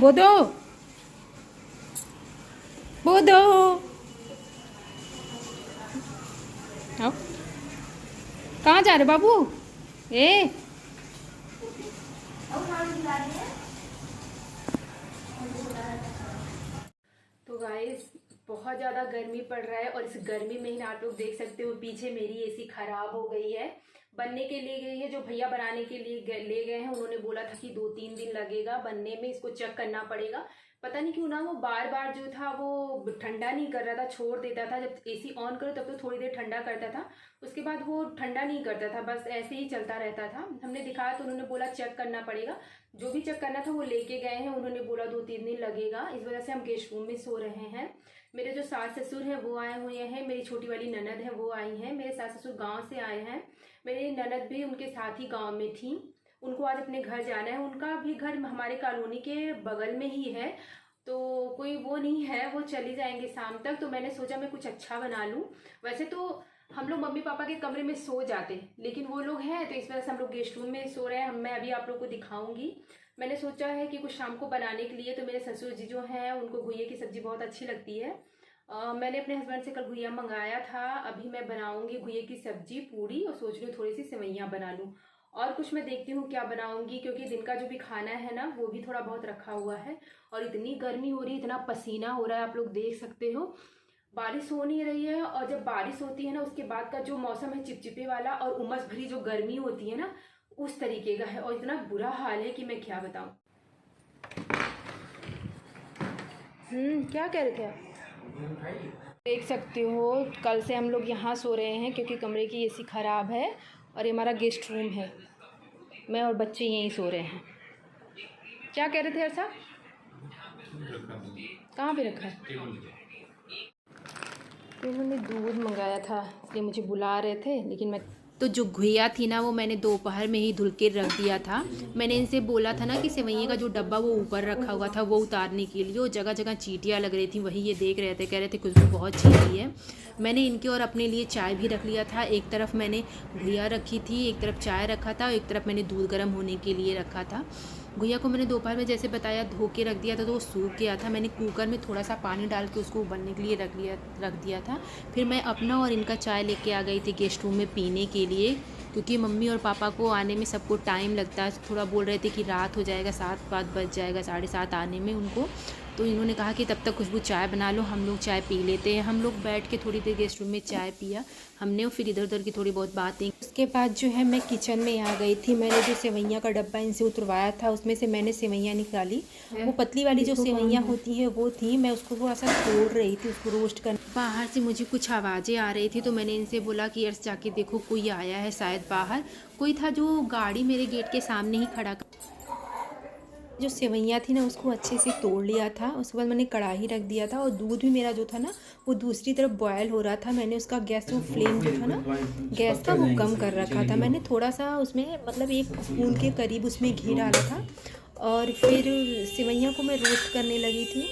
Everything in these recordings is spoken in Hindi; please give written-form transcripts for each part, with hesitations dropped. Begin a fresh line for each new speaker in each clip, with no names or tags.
बोदो बोदो आओ। कहाँ जा रहे बाबू? ए तो गाइस बहुत ज़्यादा गर्मी पड़ रहा है और इस गर्मी में ही आप लोग देख सकते हो पीछे मेरी एसी ख़राब हो गई है। बनने के लिए गई है, जो भैया बनाने के लिए ले गए हैं उन्होंने बोला था कि 2-3 दिन लगेगा बनने में, इसको चेक करना पड़ेगा। पता नहीं क्यों ना वो बार बार जो था वो ठंडा नहीं कर रहा था, छोड़ देता था। जब एसी ऑन करो तब तो थोड़ी देर ठंडा करता था, उसके बाद वो ठंडा नहीं करता था, बस ऐसे ही चलता रहता था। हमने दिखाया तो उन्होंने बोला चेक करना पड़ेगा। जो भी चेक करना था वो लेके गए हैं, उन्होंने बोला 2-3 दिन लगेगा। इस वजह से हम गेस्ट रूम में सो रहे हैं। मेरे जो सास ससुर हैं वो आए हुए हैं, मेरी छोटी वाली ननद है वो आई हैं, मेरे सास ससुर गाँव से आए हैं, मेरी ननद भी उनके साथ ही गाँव में थी। उनको आज अपने घर जाना है, उनका भी घर हमारे कॉलोनी के बगल में ही है, तो कोई वो नहीं है, वो चली जाएंगे शाम तक। तो मैंने सोचा मैं कुछ अच्छा बना लूँ। वैसे तो हम लोग मम्मी पापा के कमरे में सो जाते, लेकिन वो लोग हैं तो इस वजह से हम लोग गेस्ट रूम में सो रहे हैं। मैं अभी आप लोग को दिखाऊंगी। मैंने सोचा है कि कुछ शाम को बनाने के लिए, तो मेरे ससुर जी जो हैं उनको घुइये की सब्ज़ी बहुत अच्छी लगती है। मैंने अपने हस्बैंड से कल घुइया मंगाया था। अभी मैं बनाऊंगी घुइये की सब्ज़ी पूड़ी, और सोच रही हूँ थोड़ी सी सेवइयाँ बना लूँ। और कुछ मैं देखती हूँ क्या बनाऊंगी, क्योंकि दिन का जो भी खाना है ना वो भी थोड़ा बहुत रखा हुआ है। और इतनी गर्मी हो रही है, इतना पसीना हो रहा है, आप लोग देख सकते हो। बारिश हो नहीं रही है, और जब बारिश होती है ना उसके बाद का जो मौसम है चिपचिपे वाला और उमस भरी जो गर्मी होती है ना उस तरीके का है, और इतना बुरा हाल है कि मैं क्या बताऊं। क्या कह रहे थे आप? देख सकते हो कल से हम लोग यहाँ सो रहे हैं क्योंकि कमरे की एसी ख़राब है, और ये हमारा गेस्ट रूम है। मैं और बच्चे यहीं सो रहे हैं। क्या कह रहे थे ऐसा? कहाँ पे रखा है? तो उन्होंने दूध मंगाया था इसलिए मुझे बुला रहे थे, लेकिन मैं तो जो घुइया थी ना वो मैंने दोपहर में ही धुल के रख दिया था। मैंने इनसे बोला था ना कि सेवइयाँ का जो डब्बा वो ऊपर रखा हुआ था वो उतारने के लिए, वो जगह जगह चींटियाँ लग रही थी, वही ये देख रहे थे, कह रहे थे खुशबू बहुत चींटी है। मैंने इनके और अपने लिए चाय भी रख लिया था। एक तरफ मैंने घुइया रखी थी, एक तरफ चाय रखा था, और एक तरफ मैंने दूध गर्म होने के लिए रखा था। घुइया को मैंने दोपहर में जैसे बताया धो के रख दिया था, तो वो सूख गया था। मैंने कुकर में थोड़ा सा पानी डाल के उसको उबलने के लिए रख दिया था। फिर मैं अपना और इनका चाय लेके आ गई थी गेस्ट रूम में पीने के लिए, क्योंकि मम्मी और पापा को आने में सबको टाइम लगता है। थोड़ा बोल रहे थे कि रात हो जाएगा, 7 बज जाएगा, 7:30 आने में उनको। तो इन्होंने कहा कि तब तक खुशबू चाय बना लो, हम लोग चाय पी लेते हैं। हम लोग बैठ के थोड़ी देर गेस्ट रूम में चाय पिया हमने, और फिर इधर उधर की थोड़ी बहुत बातें। उसके बाद जो है मैं किचन में आ गई थी। मैंने जो सेवइयाँ का डब्बा इनसे उतरवाया था उसमें से मैंने सेवइयाँ निकाली। वो पतली वाली जो सेवइयाँ होती है वो थी। मैं उसको थोड़ा सा तोड़ रही थी, उसको रोस्ट कर। बाहर से मुझे कुछ आवाज़ें आ रही थी, तो मैंने इनसे बोला कि यार जाके देखो कोई आया है शायद बाहर। कोई था जो गाड़ी मेरे गेट के सामने ही खड़ा। जो सेवइयाँ थी ना उसको अच्छे से तोड़ लिया था। उसके बाद मैंने कढ़ाई रख दिया था, और दूध भी मेरा जो था ना वो दूसरी तरफ बॉयल हो रहा था। मैंने उसका गैस जो फ्लेम जो था ना गैस का वो कम कर रखा था। मैंने थोड़ा सा उसमें मतलब 1 स्पून के करीब उसमें घी डाला था, और फिर सेवइयाँ को मैं रोस्ट करने लगी थी।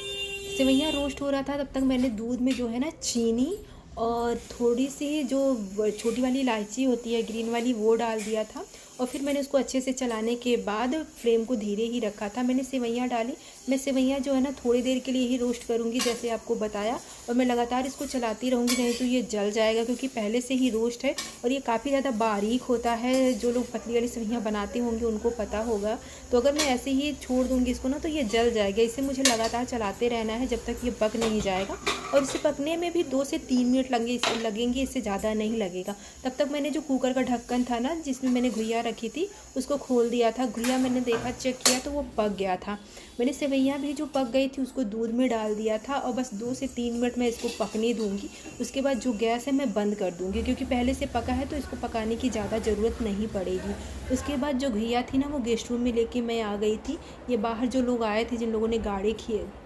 सेवइयाँ रोस्ट हो रहा था तब तक मैंने दूध में जो है ना चीनी और थोड़ी सी जो छोटी वाली इलायची होती है ग्रीन वाली वो डाल दिया था। और फिर मैंने उसको अच्छे से चलाने के बाद फ्लेम को धीरे ही रखा था। मैंने सेवइयाँ डाली। मैं सेवइयाँ जो है ना थोड़ी देर के लिए ही रोस्ट करूँगी जैसे आपको बताया, और मैं लगातार इसको चलाती रहूँगी, नहीं तो ये जल जाएगा, क्योंकि पहले से ही रोस्ट है और ये काफ़ी ज़्यादा बारीक होता है। जो लोग पतली वाली सेवइयाँ बनाते होंगे उनको पता होगा। तो अगर मैं ऐसे ही छोड़ दूँगी इसको ना तो ये जल जाएगा। इसे मुझे लगातार चलाते रहना है जब तक ये पक नहीं जाएगा, और इसे पकने में भी 2 से 3 मिनट लगेंगे, इससे ज़्यादा नहीं लगेगा। तब तक मैंने जो कुकर का ढक्कन था ना जिसमें मैंने घुइया रखी थी उसको खोल दिया था। घुइया मैंने देखा, चेक किया तो वो पक गया था। मैंने सेवइयाँ भी जो पक गई थी उसको दूध में डाल दिया था, और बस 2 से 3 मिनट मैं इसको पकने दूंगी। उसके बाद जो गैस है मैं बंद कर दूंगी, क्योंकि पहले से पका है तो इसको पकाने की ज़्यादा ज़रूरत नहीं पड़ेगी। उसके बाद जो घुइया थी ना वो गेस्ट रूम में लेके मैं आ गई थी। ये बाहर जो लोग आए थे, जिन लोगों ने गाड़ी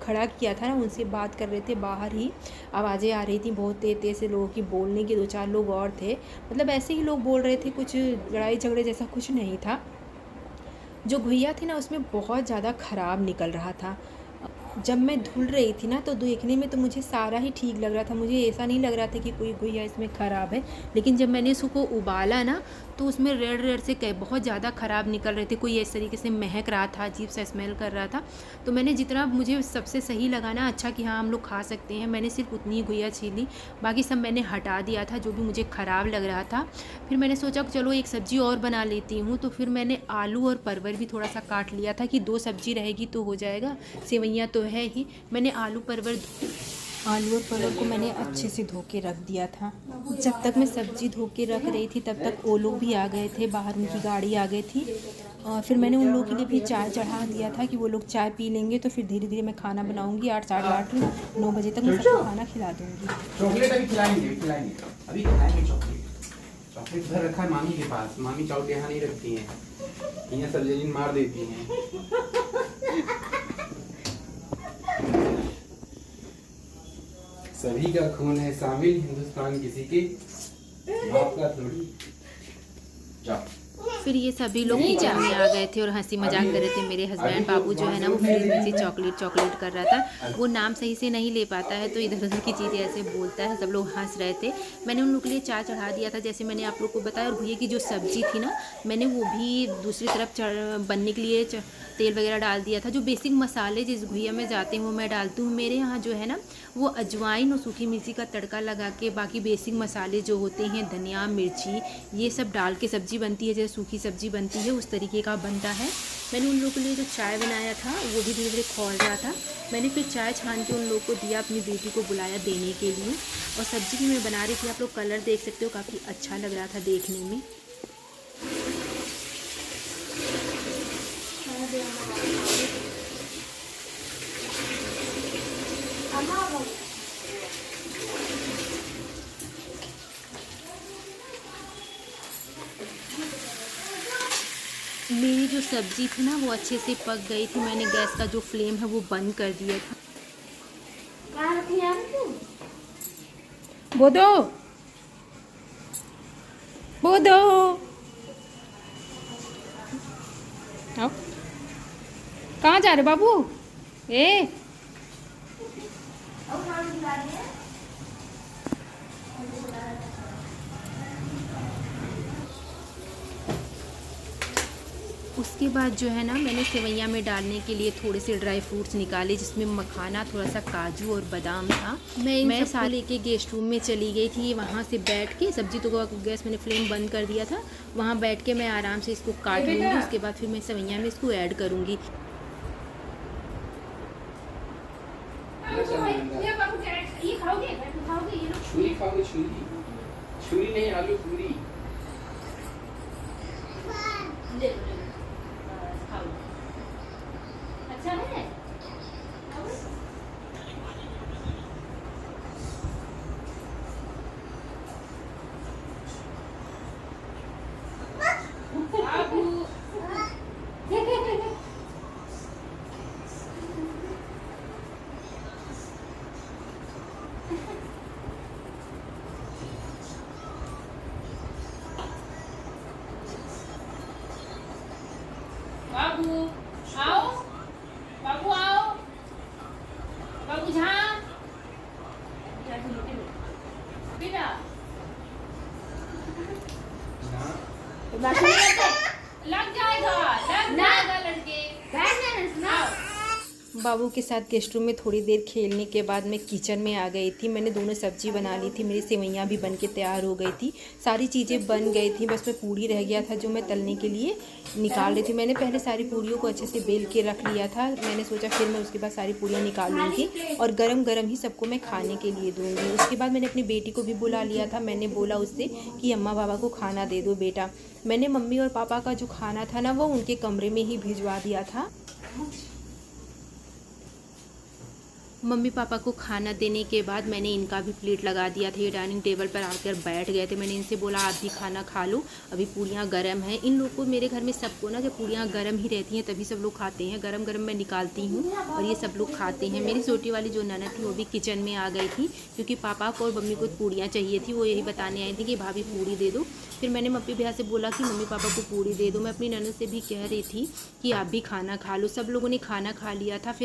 खड़ा किया था ना, उनसे बात कर रहे थे। बाहर ही आवाज़ें आ रही थी बहुत तेज़ तेज़ से लोगों की बोलने की। 2-4 लोग और थे, मतलब ऐसे ही लोग बोल रहे थे, कुछ लड़ाई झगड़े जैसा कुछ नहीं था। जो घुइया थी ना उसमें बहुत ज़्यादा ख़राब निकल रहा था। जब मैं धुल रही थी ना तो देखने में तो मुझे सारा ही ठीक लग रहा था, मुझे ऐसा नहीं लग रहा था कि कोई घुइया इसमें ख़राब है। लेकिन जब मैंने उसको उबाला ना तो उसमें रेड रेड से बहुत ज़्यादा ख़राब निकल रहे थे, कोई इस तरीके से महक रहा था, अजीब सा स्मेल कर रहा था। तो मैंने जितना मुझे सबसे सही लगा ना, अच्छा कि हाँ हम लोग खा सकते हैं, मैंने सिर्फ उतनी घुइयाँ छीली, बाकी सब मैंने हटा दिया था जो भी मुझे ख़राब लग रहा था। फिर मैंने सोचा चलो एक सब्ज़ी और बना लेती हूँ, तो फिर मैंने आलू और परवल भी थोड़ा सा काट लिया था कि 2 सब्ज़ी रहेगी तो हो जाएगा, सेवइयाँ तो है ही। मैंने आलू और परवल को मैंने अच्छे से धो के रख दिया था। जब तक मैं सब्ज़ी धो के रख रही थी तब तक वो लोग भी आ गए थे, बाहर उनकी गाड़ी आ गई थी। और फिर मैंने उन लोगों के लिए भी चाय चढ़ा दिया था कि वो लोग चाय पी लेंगे, तो फिर धीरे धीरे मैं खाना बनाऊंगी। 8, साढ़े 8, 9 बजे तक मैं सबको खाना खिला दूँगी।
चॉकलेट अभी खिलाएंगे अभी खिलाएंगे चॉकलेट उधर रखा है मामी के पास। मामी चॉकलेट यहाँ नहीं रखती हैं, यहाँ सर्जरीन मार देती हैं। सभी का खून है शामिल, हिंदुस्तान किसी के बाप का थोड़ी। जाओ।
फिर ये सभी लोग किचन में आ गए थे और हंसी मजाक कर रहे थे। मेरे हस्बैंड बाबू जो है ना, वो फ्रिज में से चॉकलेट कर रहा था, वो नाम सही से नहीं ले पाता है तो इधर उधर की चीज़ें ऐसे बोलता है। सब लोग हंस रहे थे। मैंने उन लोग के लिए चाय चढ़ा दिया था जैसे मैंने आप लोग को बताया। और घुइयाँ की जो सब्ज़ी थी ना, मैंने वो भी दूसरी तरफ बनने के लिए तेल वगैरह डाल दिया था। जो बेसिक मसाले जिस घुइयाँ में जाते हैं वो मैं डालती हूँ। मेरे यहाँ जो है ना, वो अजवाइन और सूखी मिर्ची का तड़का लगा के, बाकी बेसिक मसाले जो होते हैं धनिया मिर्ची ये सब डाल के सब्ज़ी बनती है, जैसे सूखी सब्ज़ी बनती है उस तरीके का बनता है। मैंने उन लोगों के लिए जो चाय बनाया था वो भी धीरे धीरे खौल रहा था। मैंने फिर चाय छान के उन लोगों को दिया, अपनी बेटी को बुलाया देने के लिए। और सब्ज़ी भी मैं बना रही थी, आप लोग कलर देख सकते हो, काफ़ी अच्छा लग रहा था देखने में। मेरी जो सब्ज़ी थी ना वो अच्छे से पक गई थी। मैंने गैस का जो फ्लेम है वो बंद कर दिया था। बोदो बोदो आओ, कहाँ जा रहे बाबू? ए उसके बाद जो है ना, मैंने सेवइयाँ में डालने के लिए थोड़े से ड्राई फ्रूट्स निकाले, जिसमें मखाना, थोड़ा सा काजू और बादाम था। मैं साथ लेके गेस्ट रूम में चली गई थी। वहाँ से बैठ के सब्जी तो गैस मैंने फ्लेम बंद कर दिया था, वहाँ बैठ के मैं आराम से इसको काट लूँगी। उसके बाद फिर मैं सेवइयाँ में इसको ऐड करूँगी।
छुरी नहीं, आलू पूरी।
अच्छा है। बाबू आओ, बाबू आओ, बाबू जहाँ बेटा लग जाएगा लड़के। बाबू के साथ गेस्ट रूम में थोड़ी देर खेलने के बाद मैं किचन में आ गई थी। मैंने दोनों सब्जी बना ली थी, मेरी सेवइयाँ भी बन के तैयार हो गई थी, सारी चीज़ें बन गई थी। बस मैं पूड़ी रह गया था जो मैं तलने के लिए निकाल रही थी। मैंने पहले सारी पूड़ियों को अच्छे से बेल के रख लिया था। मैंने सोचा फिर मैं उसके बाद सारी पूड़ियाँ निकाल लूँगी और गरम गरम ही सबको मैं खाने के लिए दूँगी। उसके बाद मैंने अपनी बेटी को भी बुला लिया था। मैंने बोला उससे कि अम्मा पापा को खाना दे दो बेटा। मैंने मम्मी और पापा का जो खाना था ना, वो उनके कमरे में ही भिजवा दिया था। मम्मी पापा को खाना देने के बाद मैंने इनका भी प्लेट लगा दिया था। ये डाइनिंग टेबल पर आकर बैठ गए थे। मैंने इनसे बोला आप भी खाना खा लो, अभी पूड़ियाँ गरम हैं। इन लोग को, मेरे घर में सबको ना, जब पूड़ियाँ गरम ही रहती हैं तभी सब लोग खाते हैं। गरम गरम मैं निकालती हूँ और ये सब लोग खाते हैं। मेरी छोटी वाली जो ननद थी वो भी किचन में आ गई थी, क्योंकि पापा को और मम्मी को पूड़ियाँ चाहिए थी। वो यही बताने आई थी कि भाभी पूड़ी दे दो। फिर मैंने मम्मी भैया से बोला कि मम्मी पापा को पूड़ी दे दो। मैं अपनी ननद से भी कह रही थी कि आप भी खाना खा लो। सब लोगों ने खाना खा लिया था। फिर